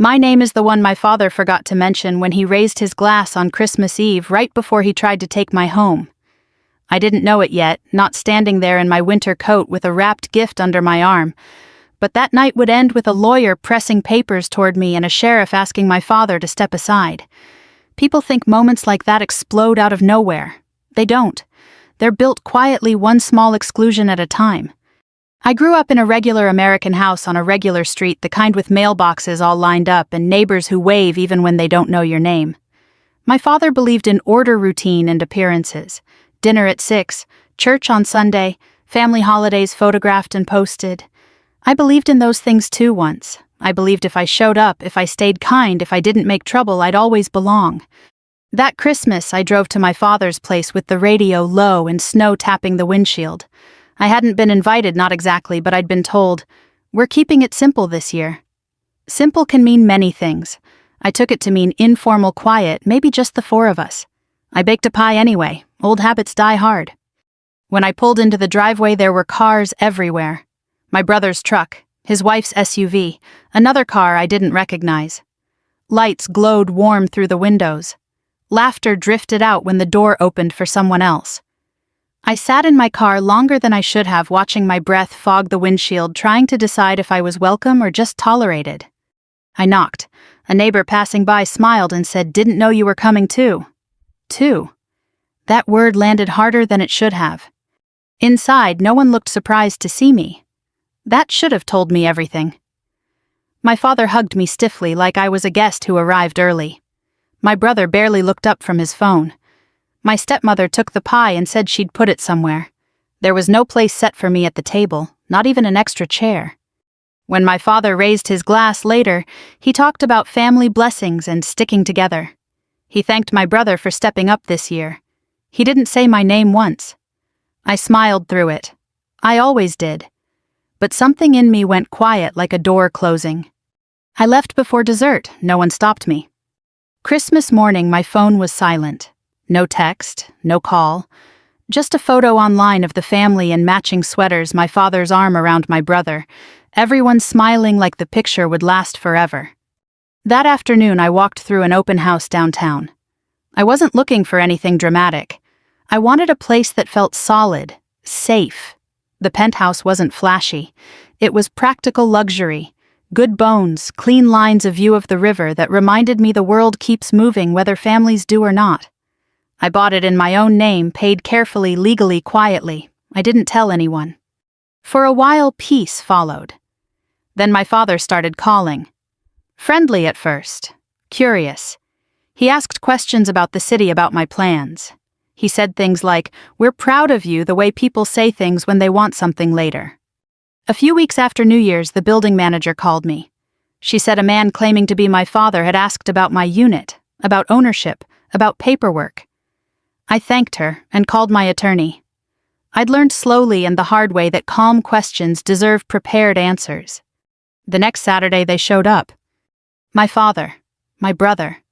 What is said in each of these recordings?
My name is the one my father forgot to mention when he raised his glass on Christmas Eve right before he tried to take my home. I didn't know it yet, not standing there in my winter coat with a wrapped gift under my arm, but that night would end with a lawyer pressing papers toward me and a sheriff asking my father to step aside. People think moments like that explode out of nowhere. They don't. They're built quietly, one small exclusion at a time. I grew up in a regular American house on a regular street, the kind with mailboxes all lined up and neighbors who wave even when they don't know your name. My father believed in order, routine, and appearances. Dinner at 6, church on Sunday, family holidays photographed and posted. I believed in those things too once. I believed if I showed up, if I stayed kind, if I didn't make trouble, I'd always belong. That Christmas, I drove to my father's place with the radio low and snow tapping the windshield. I hadn't been invited, not exactly, but I'd been told, "We're keeping it simple this year." Simple can mean many things. I took it to mean informal quiet, maybe just the four of us. I baked a pie anyway. Old habits die hard. When I pulled into the driveway, there were cars everywhere. My brother's truck, his wife's SUV, another car I didn't recognize. Lights glowed warm through the windows. Laughter drifted out when the door opened for someone else. I sat in my car longer than I should have, watching my breath fog the windshield, trying to decide if I was welcome or just tolerated. I knocked. A neighbor passing by smiled and said, "Didn't know you were coming too." Too. That word landed harder than it should have. Inside, no one looked surprised to see me. That should have told me everything. My father hugged me stiffly like I was a guest who arrived early. My brother barely looked up from his phone. My stepmother took the pie and said she'd put it somewhere. There was no place set for me at the table, not even an extra chair. When my father raised his glass later, he talked about family blessings and sticking together. He thanked my brother for stepping up this year. He didn't say my name once. I smiled through it. I always did. But something in me went quiet like a door closing. I left before dessert. No one stopped me. Christmas morning, my phone was silent. No text, no call. Just a photo online of the family in matching sweaters, my father's arm around my brother. Everyone smiling like the picture would last forever. That afternoon, I walked through an open house downtown. I wasn't looking for anything dramatic. I wanted a place that felt solid, safe. The Penthouse wasn't flashy. It was practical luxury. Good bones, clean lines, a view of the river that reminded me the world keeps moving whether families do or not. I bought it in my own name, paid carefully, legally, quietly. I didn't tell anyone. For a while, peace followed. Then my father started calling. Friendly at first. Curious. He asked questions about the city, about my plans. He said things like, "We're proud of you," the way people say things when they want something later. A few weeks after New Year's, the building manager called me. She said a man claiming to be my father had asked about my unit, about ownership, about paperwork. I thanked her and called my attorney. I'd learned slowly and the hard way that calm questions deserve prepared answers. The next Saturday they showed up. My father, my brother,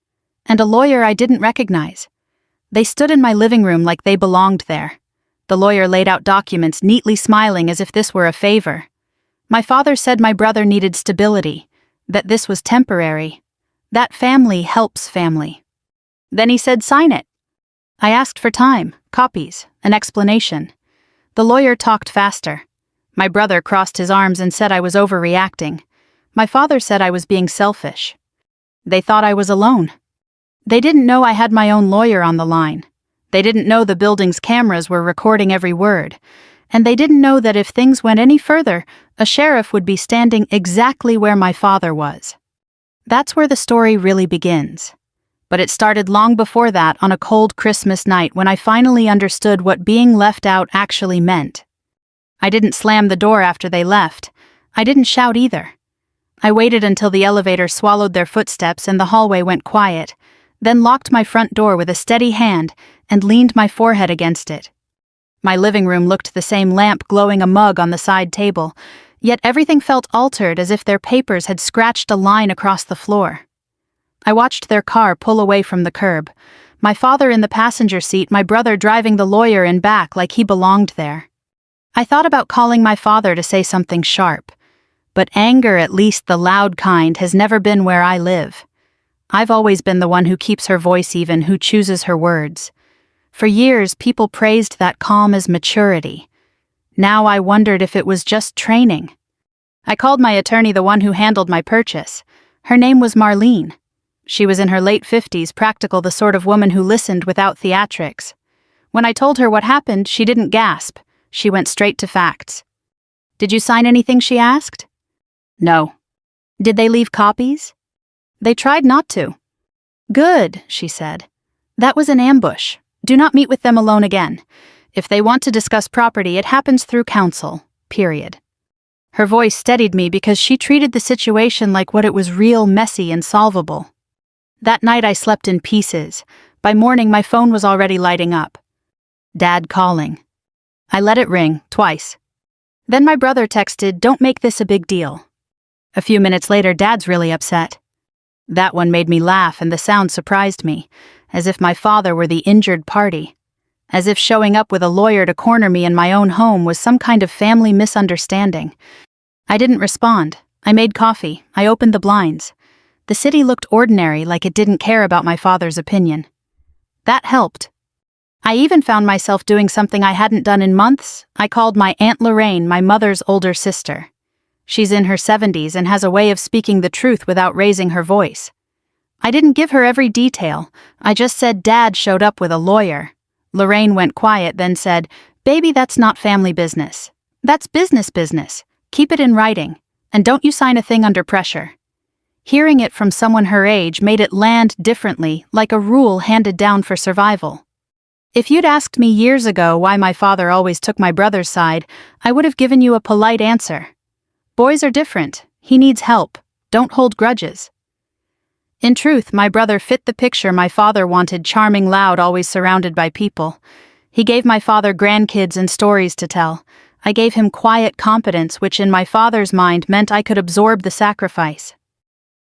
and a lawyer I didn't recognize. They stood in my living room like they belonged there. The lawyer laid out documents, neatly smiling as if this were a favor. My father said my brother needed stability, that this was temporary. That family helps family. Then he said, "Sign it." I asked for time, copies, an explanation. The lawyer talked faster. My brother crossed his arms and said I was overreacting. My father said I was being selfish. They thought I was alone. They didn't know I had my own lawyer on the line. They didn't know the building's cameras were recording every word. And they didn't know that if things went any further, a sheriff would be standing exactly where my father was. That's where the story really begins. But it started long before that, on a cold Christmas night when I finally understood what being left out actually meant. I didn't slam the door after they left. I didn't shout either. I waited until the elevator swallowed their footsteps and the hallway went quiet, then locked my front door with a steady hand and leaned my forehead against it. My living room looked the same, lamp glowing, a mug on the side table, yet everything felt altered, as if their papers had scratched a line across the floor. I watched their car pull away from the curb, my father in the passenger seat, my brother driving the lawyer in back like he belonged there. I thought about calling my father to say something sharp, But anger, at least the loud kind, has never been where I live. I've always been the one who keeps her voice even, who chooses her words. For years, people praised that calm as maturity. Now I wondered if it was just training. I called my attorney, the one who handled my purchase. Her name was Marlene. She was in her late 50s, practical, the sort of woman who listened without theatrics. When I told her what happened, she didn't gasp. She went straight to facts. "Did you sign anything?" she asked. "No." "Did they leave copies?" "They tried not to." "Good," she said. "That was an ambush. Do not meet with them alone again. If they want to discuss property, it happens through counsel. Period." Her voice steadied me because she treated the situation like what it was: real, messy, and solvable. That night I slept in pieces. By morning my phone was already lighting up. Dad calling. I let it ring, twice. Then my brother texted, "Don't make this a big deal." A few minutes later, Dad's really upset. That one made me laugh, and the sound surprised me, as if my father were the injured party. As if showing up with a lawyer to corner me in my own home was some kind of family misunderstanding. I didn't respond. I made coffee. I opened the blinds. The city looked ordinary, like it didn't care about my father's opinion. That helped. I even found myself doing something I hadn't done in months. I called my Aunt Lorraine, my mother's older sister. She's in her 70s and has a way of speaking the truth without raising her voice. I didn't give her every detail. I just said Dad showed up with a lawyer. Lorraine went quiet, then said, "Baby, that's not family business. That's business. Keep it in writing. And don't you sign a thing under pressure." Hearing it from someone her age made it land differently, like a rule handed down for survival. If you'd asked me years ago why my father always took my brother's side, I would have given you a polite answer. Boys are different. He needs help. Don't hold grudges. In truth, my brother fit the picture my father wanted: charming, loud, always surrounded by people. He gave my father grandkids and stories to tell. I gave him quiet competence, which in my father's mind meant I could absorb the sacrifice.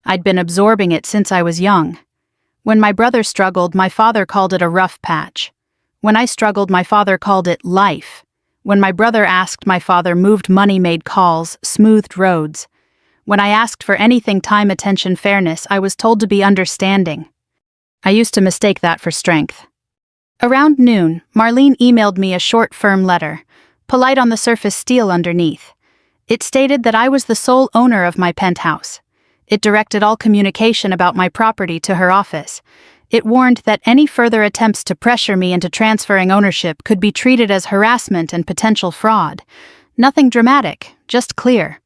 I'd been absorbing it since I was young. When my brother struggled, my father called it a rough patch. When I struggled, my father called it life. When my brother asked, my father moved money, made calls, smoothed roads. When I asked for anything: time, attention, fairness, I was told to be understanding. I used to mistake that for strength. Around noon, Marlene emailed me a short, firm letter, polite on the surface, steel underneath. It stated that I was the sole owner of my penthouse. It directed all communication about my property to her office. It warned that any further attempts to pressure me into transferring ownership could be treated as harassment and potential fraud. Nothing dramatic, just clear.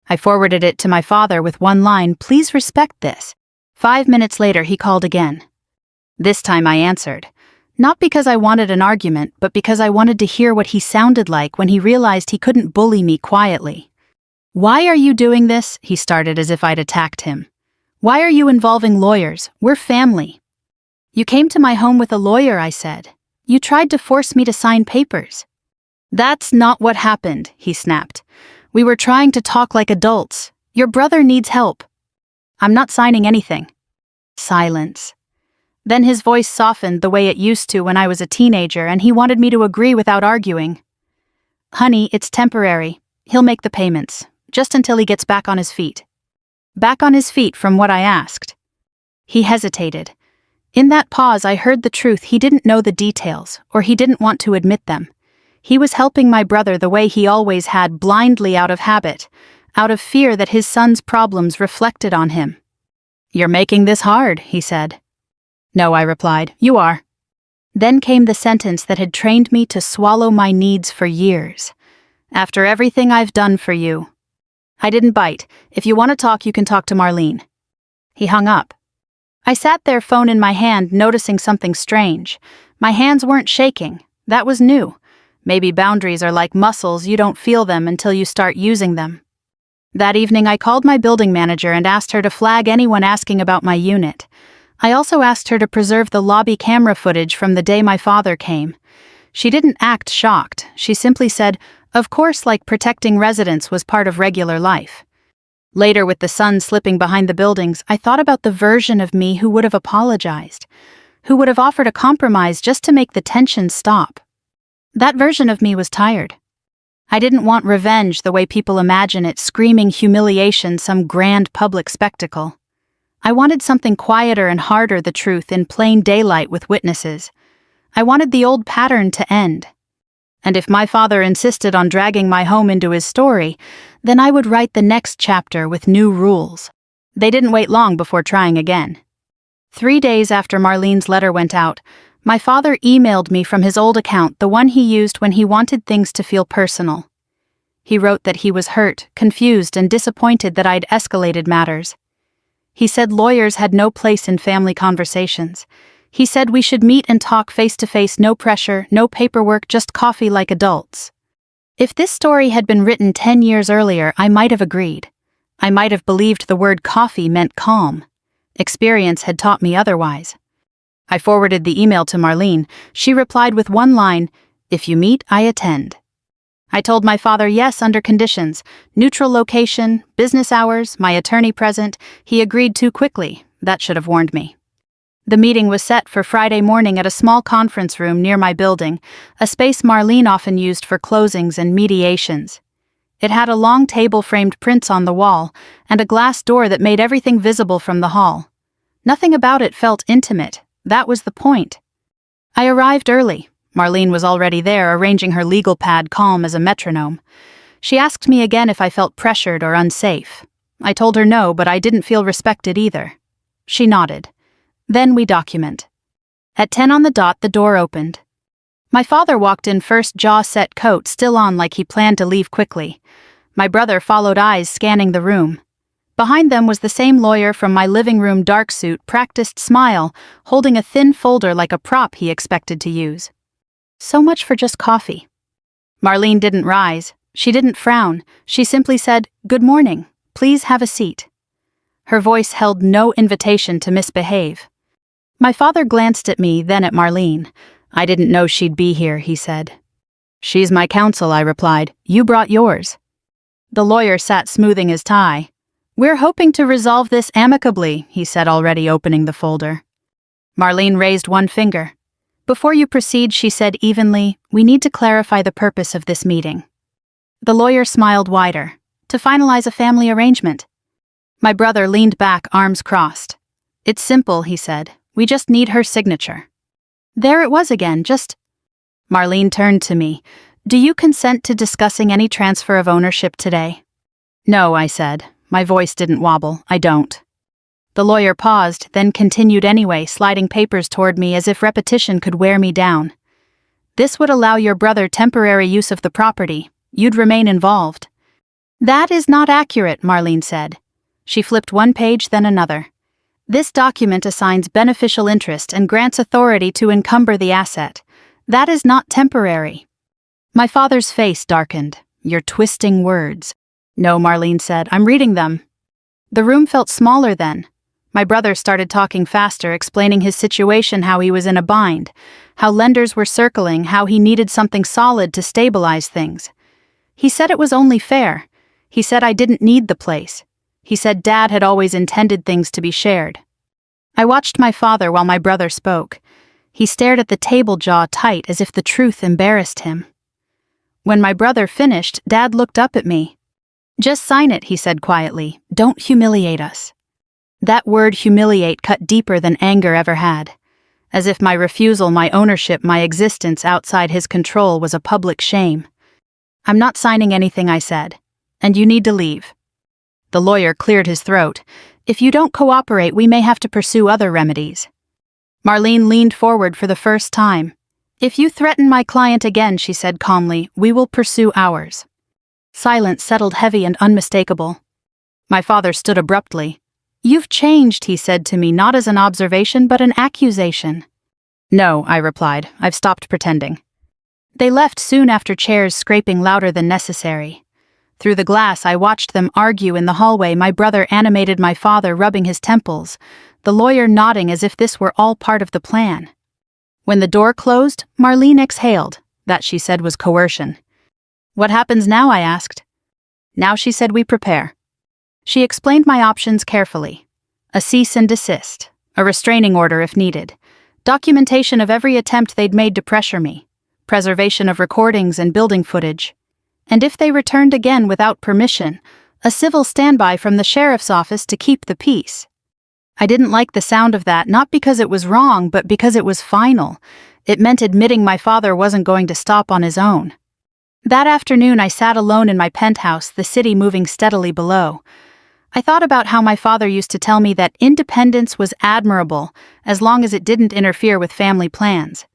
I forwarded it to my father with one line: "Please respect this." 5 minutes later, he called again. This time I answered. Not because I wanted an argument, but because I wanted to hear what he sounded like when he realized he couldn't bully me quietly. "Why are you doing this?" he started, as if I'd attacked him. "Why are you involving lawyers? We're family." "You came to my home with a lawyer," I said. "You tried to force me to sign papers." "That's not what happened," he snapped. "We were trying to talk like adults. Your brother needs help." "I'm not signing anything." Silence. Then his voice softened the way it used to when I was a teenager, and he wanted me to agree without arguing. "Honey, it's temporary. He'll make the payments, just until he gets back on his feet." Back on his feet from what I asked. He hesitated. In that pause, I heard the truth. He didn't know the details, or he didn't want to admit them. He was helping my brother the way he always had, blindly, out of habit, out of fear that his son's problems reflected on him. "You're making this hard," he said. "No," I replied, "you are." Then came the sentence that had trained me to swallow my needs for years. "After everything I've done for you." I didn't bite. "If you want to talk, you can talk to Marlene." He hung up. I sat there, phone in my hand, noticing something strange. My hands weren't shaking. That was new. Maybe boundaries are like muscles, you don't feel them until you start using them. That evening, I called my building manager and asked her to flag anyone asking about my unit. I also asked her to preserve the lobby camera footage from the day my father came. She didn't act shocked. She simply said, "Of course, like protecting residents was part of regular life." Later, with the sun slipping behind the buildings, I thought about the version of me who would have apologized, who would have offered a compromise just to make the tension stop. That version of me was tired. I didn't want revenge the way people imagine it, screaming humiliation, some grand public spectacle. I wanted something quieter and harder, the truth, in plain daylight with witnesses. I wanted the old pattern to end. And if my father insisted on dragging my home into his story, then I would write the next chapter with new rules. They didn't wait long before trying again. 3 days after Marlene's letter went out, my father emailed me from his old account, the one he used when he wanted things to feel personal. He wrote that he was hurt, confused, and disappointed that I'd escalated matters. He said lawyers had no place in family conversations. He said we should meet and talk face-to-face, no pressure, no paperwork, just coffee like adults. If this story had been written 10 years earlier, I might have agreed. I might have believed the word coffee meant calm. Experience had taught me otherwise. I forwarded the email to Marlene. She replied with one line, "If you meet, I attend." I told my father yes under conditions, neutral location, business hours, my attorney present. He agreed too quickly. That should have warned me. The meeting was set for Friday morning at a small conference room near my building, a space Marlene often used for closings and mediations. It had a long table-framed prints on the wall and a glass door that made everything visible from the hall. Nothing about it felt intimate. That was the point. I arrived early. Marlene was already there, arranging her legal pad, calm as a metronome. She asked me again if I felt pressured or unsafe. I told her no, but I didn't feel respected either. She nodded. Then we document. At 10 on the dot, the door opened. My father walked in first, jaw-set, coat still on like he planned to leave quickly. My brother followed, eyes scanning the room. Behind them was the same lawyer from my living room, dark suit, practiced smile, holding a thin folder like a prop he expected to use. So much for just coffee. Marlene didn't rise. She didn't frown. She simply said, "Good morning. Please have a seat." Her voice held no invitation to misbehave. My father glanced at me, then at Marlene. "I didn't know she'd be here," he said. "She's my counsel," I replied. "You brought yours." The lawyer sat smoothing his tie. "We're hoping to resolve this amicably," he said, already opening the folder. Marlene raised one finger. "Before you proceed," she said evenly, "we need to clarify the purpose of this meeting." The lawyer smiled wider. "To finalize a family arrangement." My brother leaned back, arms crossed. "It's simple," he said. "We just need her signature." There it was again, just... Marlene turned to me. "Do you consent to discussing any transfer of ownership today?" "No," I said. My voice didn't wobble. "I don't." The lawyer paused, then continued anyway, sliding papers toward me as if repetition could wear me down. "This would allow your brother temporary use of the property. You'd remain involved." "That is not accurate," Marlene said. She flipped one page, then another. "This document assigns beneficial interest and grants authority to encumber the asset. That is not temporary." My father's face darkened. "You're twisting words." "No," Marlene said. "I'm reading them." The room felt smaller then. My brother started talking faster, explaining his situation, how he was in a bind, how lenders were circling, how he needed something solid to stabilize things. He said it was only fair. He said I didn't need the place. He said Dad had always intended things to be shared. I watched my father while my brother spoke. He stared at the table, jaw tight, as if the truth embarrassed him. When my brother finished, Dad looked up at me. "Just sign it," he said quietly. "Don't humiliate us." That word humiliate cut deeper than anger ever had. As if my refusal, my ownership, my existence outside his control was a public shame. "I'm not signing anything," I said. "And you need to leave." The lawyer cleared his throat. "If you don't cooperate, we may have to pursue other remedies." Marlene leaned forward for the first time. "If you threaten my client again," she said calmly, "we will pursue ours." Silence settled heavy and unmistakable. My father stood abruptly. "You've changed," he said to me, not as an observation but an accusation. "No," I replied. "I've stopped pretending." They left soon after, chairs scraping louder than necessary. Through the glass, I watched them argue in the hallway. My brother animated, my father rubbing his temples, the lawyer nodding as if this were all part of the plan. When the door closed, Marlene exhaled. That, she said, was coercion. "What happens now?" I asked. "Now," she said, "we prepare." She explained my options carefully. A cease and desist, a restraining order if needed, documentation of every attempt they'd made to pressure me, preservation of recordings and building footage. And if they returned again without permission, a civil standby from the sheriff's office to keep the peace. I didn't like the sound of that, not because it was wrong, but because it was final. It meant admitting my father wasn't going to stop on his own. That afternoon I sat alone in my penthouse, the city moving steadily below. I thought about how my father used to tell me that independence was admirable as long as it didn't interfere with family plans.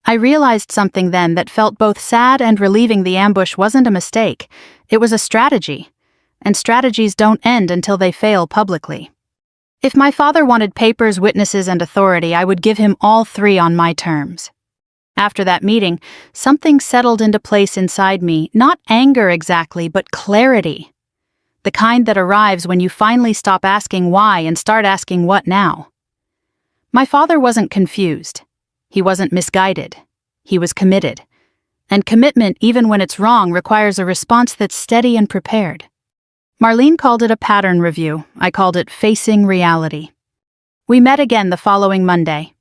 I realized something then that felt both sad and relieving. The ambush wasn't a mistake, it was a strategy. And strategies don't end until they fail publicly. If my father wanted papers, witnesses, and authority, I would give him all three on my terms. After that meeting, something settled into place inside me, not anger exactly, but clarity. The kind that arrives when you finally stop asking why and start asking what now. My father wasn't confused. He wasn't misguided. He was committed. And commitment, even when it's wrong, requires a response that's steady and prepared. Marlene called it a pattern review. I called it facing reality. We met again the following Monday.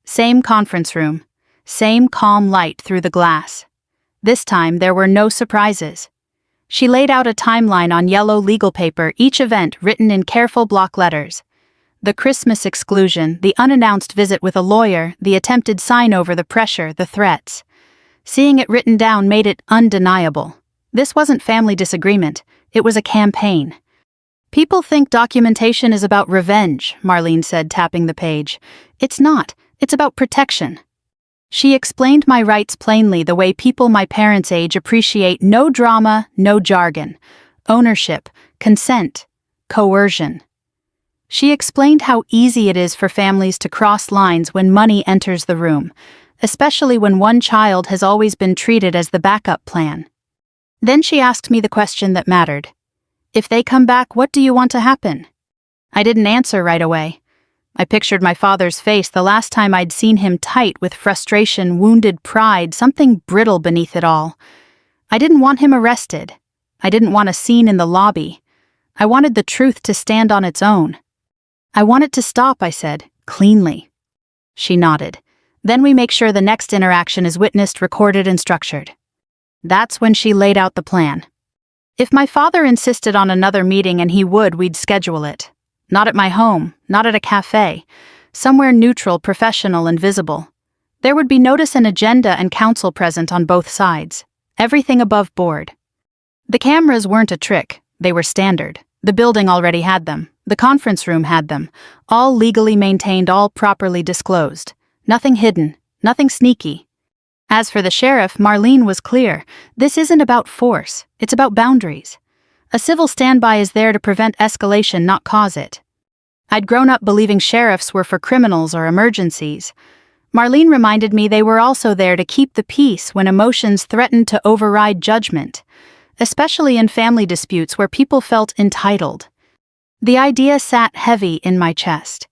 Same conference room. Same calm light through the glass. This time there were no surprises. She laid out a timeline on yellow legal paper, each event written in careful block letters. The Christmas exclusion, the unannounced visit with a lawyer, the attempted sign-over, the pressure, the threats. Seeing it written down made it undeniable. This wasn't family disagreement, it was a campaign. People think documentation is about revenge, Marlene said, tapping the page. It's not, it's about protection. She explained my rights plainly, the way people my parents' age appreciate: no drama, no jargon, ownership, consent, coercion. She explained how easy it is for families to cross lines when money enters the room, especially when one child has always been treated as the backup plan. Then she asked me the question that mattered. If they come back, what do you want to happen? I didn't answer right away. I pictured my father's face the last time I'd seen him, tight with frustration, wounded pride, something brittle beneath it all. I didn't want him arrested. I didn't want a scene in the lobby. I wanted the truth to stand on its own. I want it to stop, I said, cleanly. She nodded. Then we make sure the next interaction is witnessed, recorded, and structured. That's when she laid out the plan. If my father insisted on another meeting, and he would, we'd schedule it. Not at my home, not at a cafe. Somewhere neutral, professional, and visible. There would be notice and agenda and counsel present on both sides. Everything above board. The cameras weren't a trick, they were standard. The building already had them. The conference room had them. All legally maintained, all properly disclosed. Nothing hidden, nothing sneaky. As for the sheriff, Marlene was clear. This isn't about force, it's about boundaries. A civil standby is there to prevent escalation, not cause it. I'd grown up believing sheriffs were for criminals or emergencies. Marlene reminded me they were also there to keep the peace when emotions threatened to override judgment, especially in family disputes where people felt entitled. The idea sat heavy in my chest.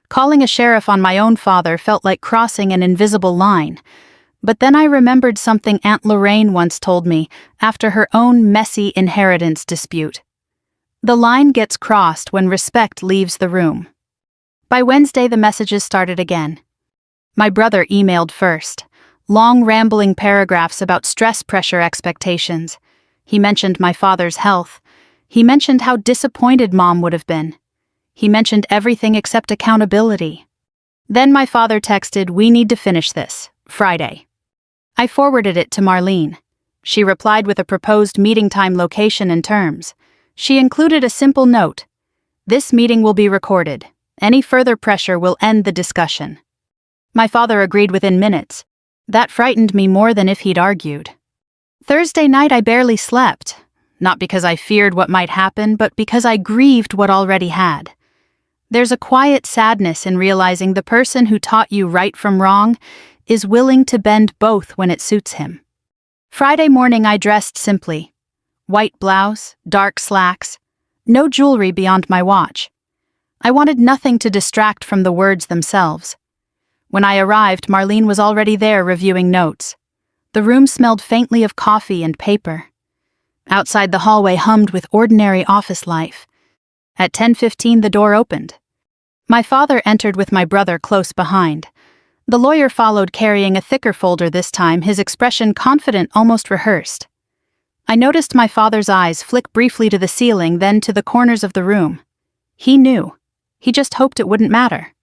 Calling a sheriff on my own father felt like crossing an invisible line. But then I remembered something Aunt Lorraine once told me after her own messy inheritance dispute. The line gets crossed when respect leaves the room. By Wednesday, the messages started again. My brother emailed first. Long, rambling paragraphs about stress, pressure, expectations. He mentioned my father's health. He mentioned how disappointed Mom would have been. He mentioned everything except accountability. Then my father texted, "We need to finish this, Friday." I forwarded it to Marlene. She replied with a proposed meeting time, location, and terms. She included a simple note. "This meeting will be recorded. Any further pressure will end the discussion." My father agreed within minutes. That frightened me more than if he'd argued. Thursday night I barely slept. Not because I feared what might happen, but because I grieved what already had. There's a quiet sadness in realizing the person who taught you right from wrong is willing to bend both when it suits him. Friday morning I dressed simply. White blouse, dark slacks, no jewelry beyond my watch. I wanted nothing to distract from the words themselves. When I arrived, Marlene was already there reviewing notes. The room smelled faintly of coffee and paper. Outside, the hallway hummed with ordinary office life. At 10:15 the door opened. My father entered with my brother close behind. The lawyer followed, carrying a thicker folder this time, his expression confident, almost rehearsed. I noticed my father's eyes flick briefly to the ceiling, then to the corners of the room. He knew. He just hoped it wouldn't matter.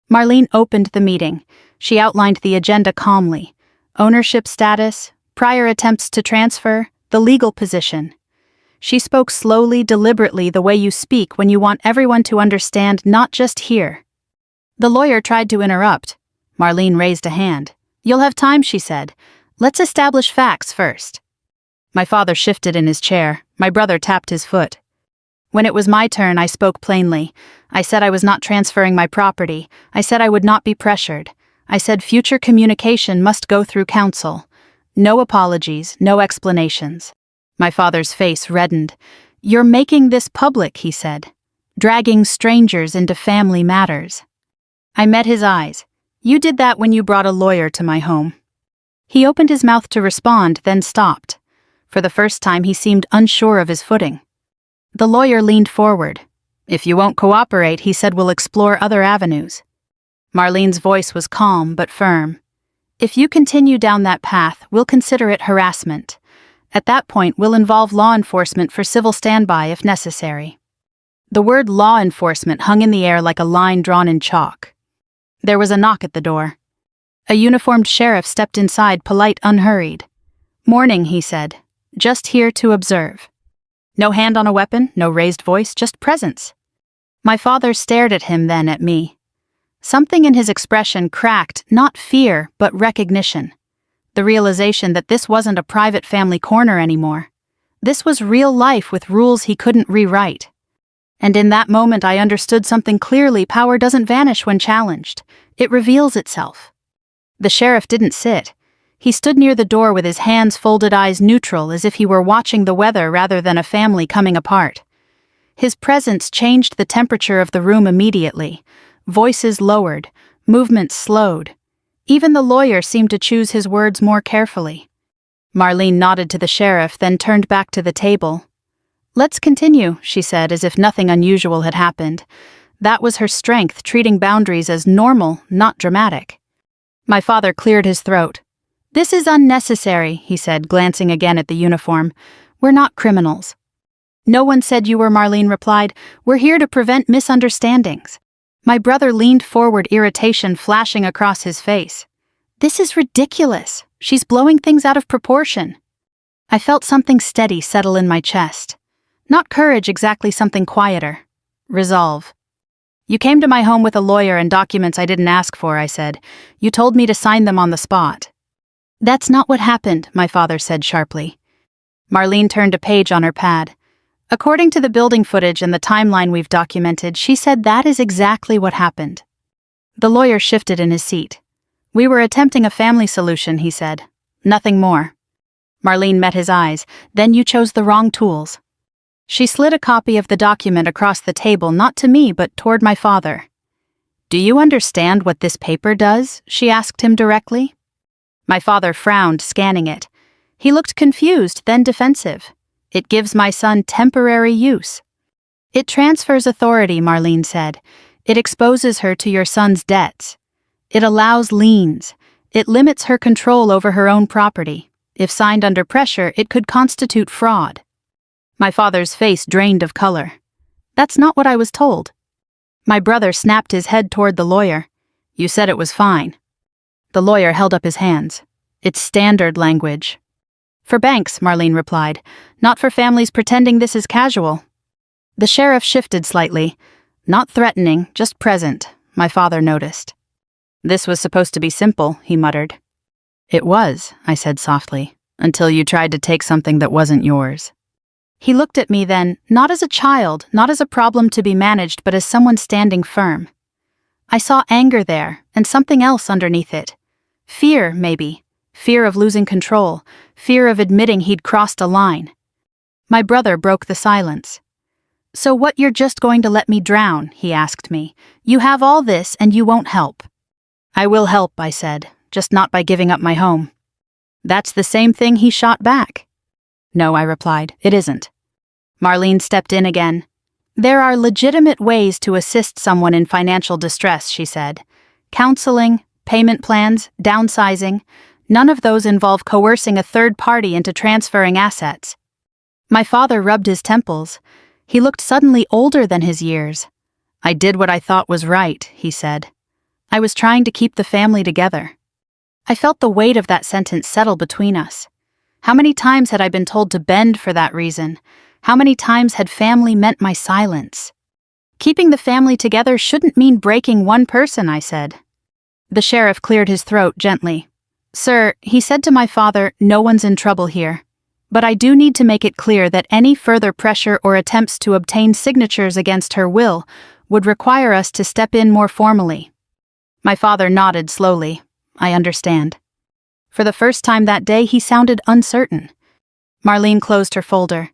Marlene opened the meeting. She outlined the agenda calmly. Ownership status, prior attempts to transfer, the legal position. She spoke slowly, deliberately, the way you speak when you want everyone to understand, not just hear. The lawyer tried to interrupt. Marlene raised a hand. "You'll have time," she said. "Let's establish facts first." My father shifted in his chair. My brother tapped his foot. When it was my turn, I spoke plainly. I said I was not transferring my property. I said I would not be pressured. I said future communication must go through counsel. No apologies, no explanations. My father's face reddened. "You're making this public," he said. "Dragging strangers into family matters." I met his eyes. "You did that when you brought a lawyer to my home." He opened his mouth to respond, then stopped. For the first time, he seemed unsure of his footing. The lawyer leaned forward. "If you won't cooperate," he said, "we'll explore other avenues." Marlene's voice was calm but firm. "If you continue down that path, we'll consider it harassment. At that point, we'll involve law enforcement for civil standby if necessary." The word law enforcement hung in the air like a line drawn in chalk. There was a knock at the door. A uniformed sheriff stepped inside, polite, unhurried. "Morning," he said. "Just here to observe." No hand on a weapon, no raised voice, just presence. My father stared at him, then at me. Something in his expression cracked, not fear, but recognition. The realization that this wasn't a private family corner anymore. This was real life with rules he couldn't rewrite. And in that moment I understood something clearly: power doesn't vanish when challenged. It reveals itself. The sheriff didn't sit. He stood near the door with his hands folded, eyes neutral, as if he were watching the weather rather than a family coming apart. His presence changed the temperature of the room immediately. Voices lowered, movements slowed. Even the lawyer seemed to choose his words more carefully. Marlene nodded to the sheriff, then turned back to the table. "Let's continue," she said, as if nothing unusual had happened. That was her strength, treating boundaries as normal, not dramatic. My father cleared his throat. "This is unnecessary," he said, glancing again at the uniform. "We're not criminals." "No one said you were," Marlene replied. "We're here to prevent misunderstandings." My brother leaned forward, irritation flashing across his face. "This is ridiculous. She's blowing things out of proportion." I felt something steady settle in my chest. Not courage exactly, something quieter. Resolve. "You came to my home with a lawyer and documents I didn't ask for," I said. "You told me to sign them on the spot." "That's not what happened," my father said sharply. Marlene turned a page on her pad. "According to the building footage and the timeline we've documented," she said, "that is exactly what happened." The lawyer shifted in his seat. "We were attempting a family solution," he said. "Nothing more." Marlene met his eyes. "Then you chose the wrong tools." She slid a copy of the document across the table, not to me, but toward my father. "Do you understand what this paper does?" she asked him directly. My father frowned, scanning it. He looked confused, then defensive. "It gives my son temporary use." "It transfers authority," Marlene said. "It exposes her to your son's debts. It allows liens. It limits her control over her own property. If signed under pressure, it could constitute fraud." My father's face drained of color. "That's not what I was told." My brother snapped his head toward the lawyer. "You said it was fine." The lawyer held up his hands. "It's standard language." "For banks," Marlene replied, "not for families pretending this is casual." The sheriff shifted slightly. "Not threatening, just present," my father noticed. "This was supposed to be simple," he muttered. "It was," I said softly, "until you tried to take something that wasn't yours." He looked at me then, not as a child, not as a problem to be managed, but as someone standing firm. I saw anger there, and something else underneath it. Fear, maybe. Fear of losing control. Fear of admitting he'd crossed a line. My brother broke the silence. "So what, you're just going to let me drown?" he asked me. "You have all this, and you won't help." "I will help," I said, "just not by giving up my home." "That's the same thing," he shot back. "No," I replied, "it isn't." Marlene stepped in again. "There are legitimate ways to assist someone in financial distress," she said. "Counseling, payment plans, downsizing. None of those involve coercing a third party into transferring assets." My father rubbed his temples. He looked suddenly older than his years. I did what I thought was right, he said. I was trying to keep the family together. I felt the weight of that sentence settle between us. How many times had I been told to bend for that reason? How many times had family meant my silence? Keeping the family together shouldn't mean breaking one person, I said. The sheriff cleared his throat gently. Sir, he said to my father, no one's in trouble here. But I do need to make it clear that any further pressure or attempts to obtain signatures against her will would require us to step in more formally. My father nodded slowly. I understand. For the first time that day, he sounded uncertain. Marlene closed her folder.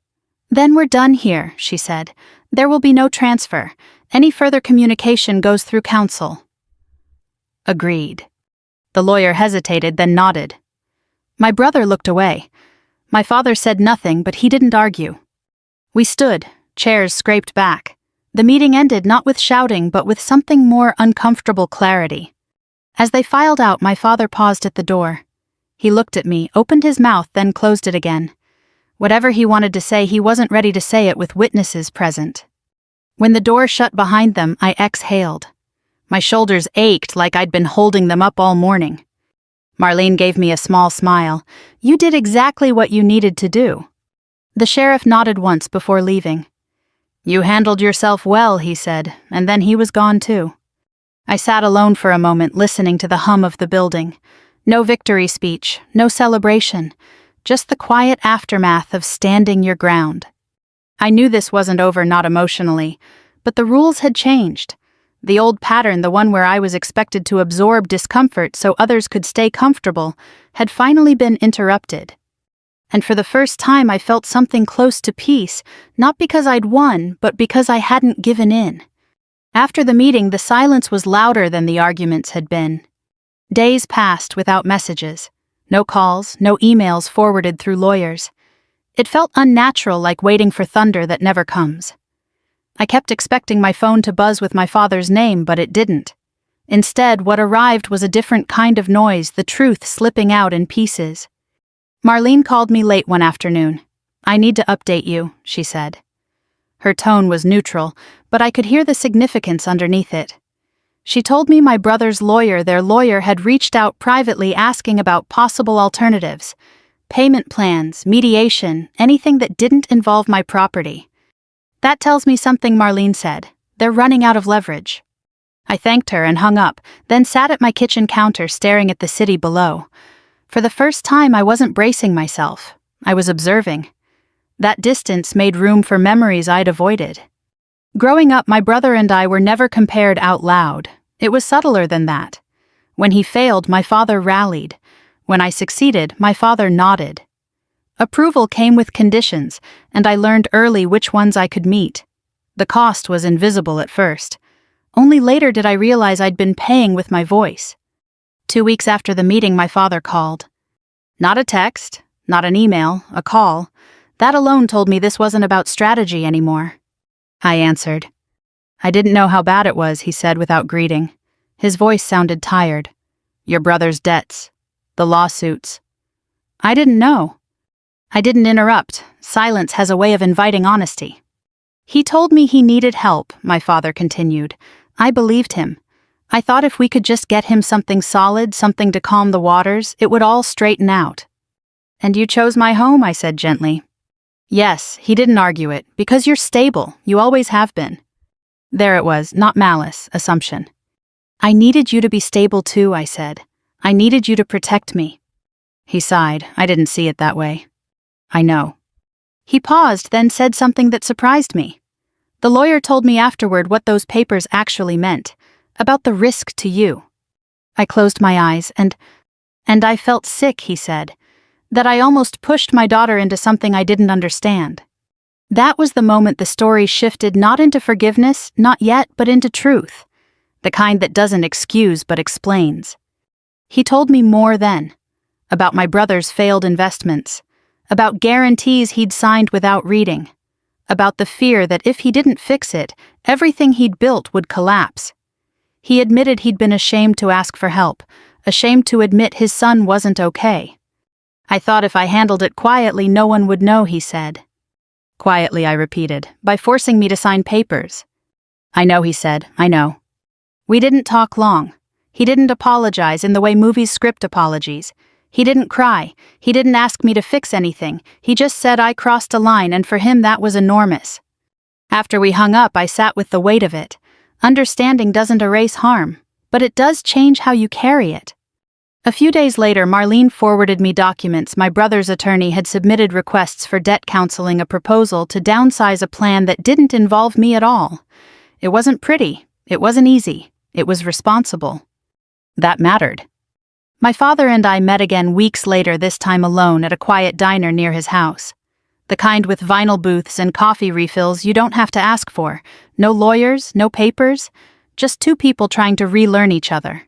Then we're done here, she said. There will be no transfer. Any further communication goes through counsel. Agreed. The lawyer hesitated, then nodded. My brother looked away. My father said nothing, but he didn't argue. We stood, chairs scraped back. The meeting ended not with shouting, but with something more uncomfortable clarity. As they filed out, my father paused at the door. He looked at me, opened his mouth, then closed it again. Whatever he wanted to say, he wasn't ready to say it with witnesses present. When the door shut behind them, I exhaled. My shoulders ached like I'd been holding them up all morning. Marlene gave me a small smile. You did exactly what you needed to do. The sheriff nodded once before leaving. You handled yourself well, he said, and then he was gone too. I sat alone for a moment, listening to the hum of the building. No victory speech, no celebration, just the quiet aftermath of standing your ground. I knew this wasn't over, not emotionally, but the rules had changed. The old pattern, the one where I was expected to absorb discomfort so others could stay comfortable, had finally been interrupted. And for the first time I felt something close to peace, not because I'd won, but because I hadn't given in. After the meeting, the silence was louder than the arguments had been. Days passed without messages. No calls, no emails forwarded through lawyers. It felt unnatural, like waiting for thunder that never comes. I kept expecting my phone to buzz with my father's name, but it didn't. Instead, what arrived was a different kind of noise, the truth slipping out in pieces. Marlene called me late one afternoon. I need to update you, she said. Her tone was neutral, but I could hear the significance underneath it. She told me my brother's lawyer, their lawyer, had reached out privately asking about possible alternatives. Payment plans, mediation, anything that didn't involve my property. That tells me something, Marlene said. They're running out of leverage. I thanked her and hung up, then sat at my kitchen counter staring at the city below. For the first time, I wasn't bracing myself. I was observing. That distance made room for memories I'd avoided. Growing up, my brother and I were never compared out loud. It was subtler than that. When he failed, my father rallied. When I succeeded, my father nodded. Approval came with conditions, and I learned early which ones I could meet. The cost was invisible at first. Only later did I realize I'd been paying with my voice. 2 weeks after the meeting, my father called. Not a text, not an email, a call. That alone told me this wasn't about strategy anymore. I answered. I didn't know how bad it was, he said without greeting. His voice sounded tired. Your brother's debts. The lawsuits. I didn't know. I didn't interrupt. Silence has a way of inviting honesty. He told me he needed help, my father continued. I believed him. I thought if we could just get him something solid, something to calm the waters, it would all straighten out. And you chose my home, I said gently. Yes, he didn't argue it, because you're stable, you always have been. There it was, not malice, assumption. I needed you to be stable too, I said. I needed you to protect me. He sighed. I didn't see it that way. I know. He paused, then said something that surprised me. The lawyer told me afterward what those papers actually meant, about the risk to you. I closed my eyes, and I felt sick, he said, that I almost pushed my daughter into something I didn't understand. That was the moment the story shifted not into forgiveness, not yet, but into truth, the kind that doesn't excuse but explains. He told me more then, about my brother's failed investments, about guarantees he'd signed without reading, about the fear that if he didn't fix it, everything he'd built would collapse. He admitted he'd been ashamed to ask for help, ashamed to admit his son wasn't okay. I thought if I handled it quietly, no one would know, he said. Quietly, I repeated, by forcing me to sign papers. I know, he said, I know. We didn't talk long. He didn't apologize in the way movies script apologies. He didn't cry. He didn't ask me to fix anything. He just said I crossed a line, and for him that was enormous. After we hung up, I sat with the weight of it. Understanding doesn't erase harm, but it does change how you carry it. A few days later, Marlene forwarded me documents my brother's attorney had submitted requests for debt counseling, a proposal to downsize a plan that didn't involve me at all. It wasn't pretty. It wasn't easy. It was responsible. That mattered. My father and I met again weeks later, this time alone at a quiet diner near his house. The kind with vinyl booths and coffee refills you don't have to ask for. No lawyers, no papers, just two people trying to relearn each other.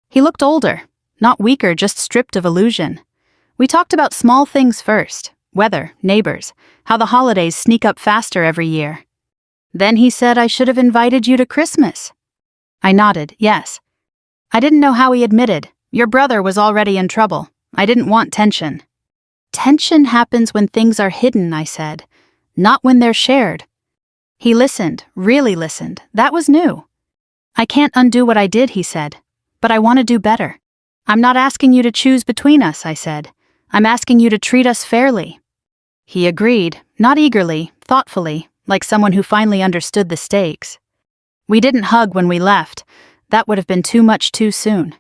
He looked older, not weaker, just stripped of illusion. We talked about small things first: weather, neighbors, how the holidays sneak up faster every year. Then he said I should have invited you to Christmas. I nodded, yes. I didn't know how he admitted. Your brother was already in trouble. I didn't want tension. Tension happens when things are hidden, I said, not when they're shared. He listened, really listened. That was new. I can't undo what I did, he said, but I want to do better. I'm not asking you to choose between us, I said. I'm asking you to treat us fairly. He agreed, not eagerly, thoughtfully, like someone who finally understood the stakes. We didn't hug when we left. That would have been too much too soon.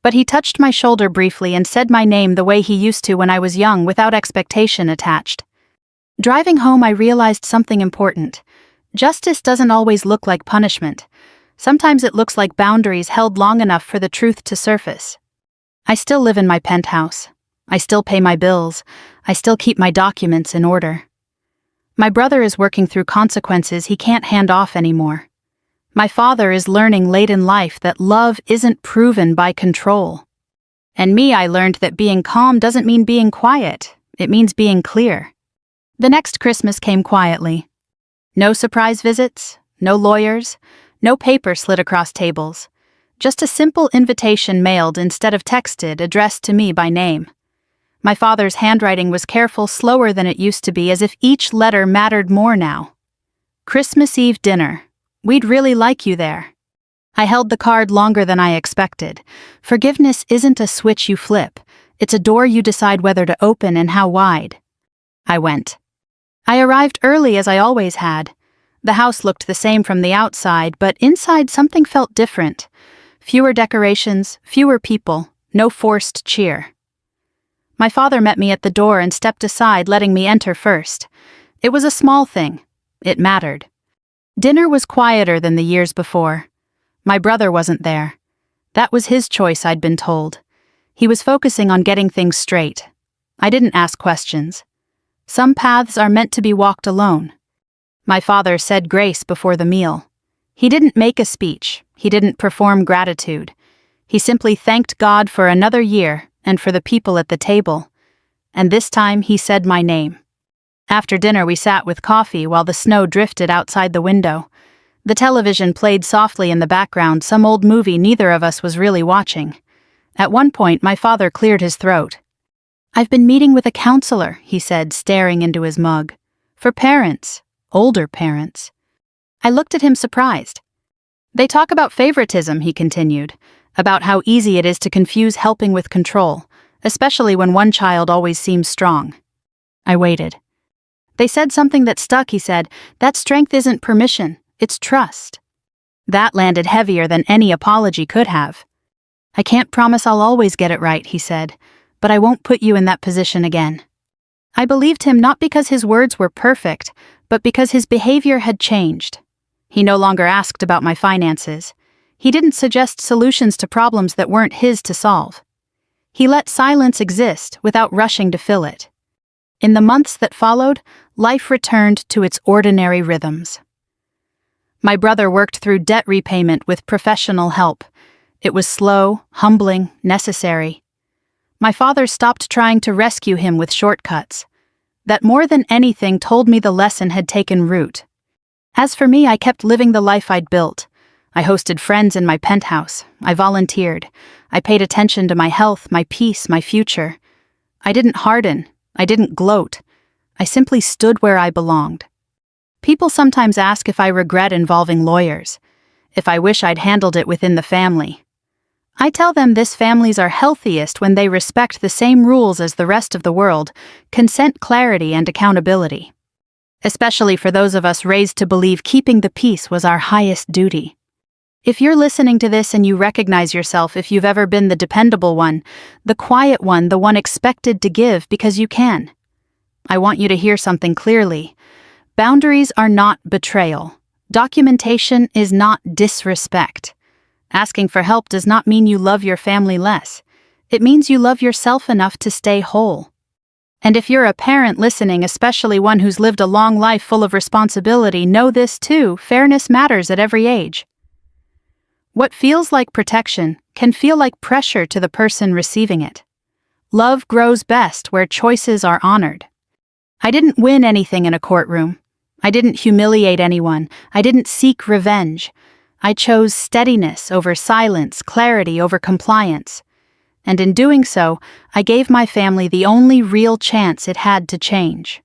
But he touched my shoulder briefly and said my name the way he used to when I was young, without expectation attached. Driving home, I realized something important. Justice doesn't always look like punishment. Sometimes it looks like boundaries held long enough for the truth to surface. I still live in my penthouse. I still pay my bills. I still keep my documents in order. My brother is working through consequences he can't hand off anymore. My father is learning late in life that love isn't proven by control. And me, I learned that being calm doesn't mean being quiet. It means being clear. The next Christmas came quietly. No surprise visits, no lawyers, no paper slid across tables. Just a simple invitation mailed instead of texted, addressed to me by name. My father's handwriting was careful, slower than it used to be, as if each letter mattered more now. Christmas Eve dinner. We'd really like you there. I held the card longer than I expected. Forgiveness isn't a switch you flip. It's a door you decide whether to open and how wide. I went. I arrived early, as I always had. The house looked the same from the outside, but inside something felt different. Fewer decorations, fewer people, no forced cheer. My father met me at the door and stepped aside, letting me enter first. It was a small thing. It mattered. Dinner was quieter than the years before. My brother wasn't there. That was his choice, I'd been told. He was focusing on getting things straight. I didn't ask questions. Some paths are meant to be walked alone. My father said grace before the meal. He didn't make a speech. He didn't perform gratitude. He simply thanked God for another year and for the people at the table. And this time he said my name. After dinner, we sat with coffee while the snow drifted outside the window. The television played softly in the background, some old movie neither of us was really watching. At one point, my father cleared his throat. "I've been meeting with a counselor," he said, staring into his mug. "For parents, older parents." I looked at him surprised. "They talk about favoritism," he continued, "about how easy it is to confuse helping with control, especially when one child always seems strong." I waited. "They said something that stuck," he said. "That strength isn't permission, it's trust." That landed heavier than any apology could have. "I can't promise I'll always get it right," he said, "but I won't put you in that position again." I believed him not because his words were perfect, but because his behavior had changed. He no longer asked about my finances. He didn't suggest solutions to problems that weren't his to solve. He let silence exist without rushing to fill it. In the months that followed, life returned to its ordinary rhythms. My brother worked through debt repayment with professional help. It was slow, humbling, necessary. My father stopped trying to rescue him with shortcuts. That more than anything told me the lesson had taken root. As for me, I kept living the life I'd built. I hosted friends in my penthouse. I volunteered. I paid attention to my health, my peace, my future. I didn't harden. I didn't gloat. I simply stood where I belonged. People sometimes ask if I regret involving lawyers, if I wish I'd handled it within the family. I tell them this families are healthiest when they respect the same rules as the rest of the world, consent, clarity, and accountability. Especially for those of us raised to believe keeping the peace was our highest duty. If you're listening to this and you recognize yourself, if you've ever been the dependable one, the quiet one, the one expected to give because you can, I want you to hear something clearly. Boundaries are not betrayal. Documentation is not disrespect. Asking for help does not mean you love your family less. It means you love yourself enough to stay whole. And if you're a parent listening, especially one who's lived a long life full of responsibility, know this too: fairness matters at every age. What feels like protection can feel like pressure to the person receiving it. Love grows best where choices are honored. I didn't win anything in a courtroom. I didn't humiliate anyone. I didn't seek revenge. I chose steadiness over silence, clarity over compliance. And in doing so, I gave my family the only real chance it had to change.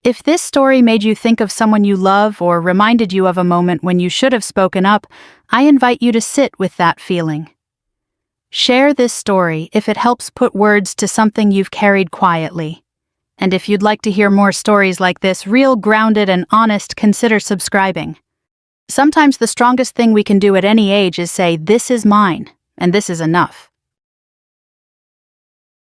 If this story made you think of someone you love or reminded you of a moment when you should have spoken up, I invite you to sit with that feeling. Share this story if it helps put words to something you've carried quietly. And if you'd like to hear more stories like this, real, grounded, and honest, consider subscribing. Sometimes the strongest thing we can do at any age is say, "This is mine, and this is enough."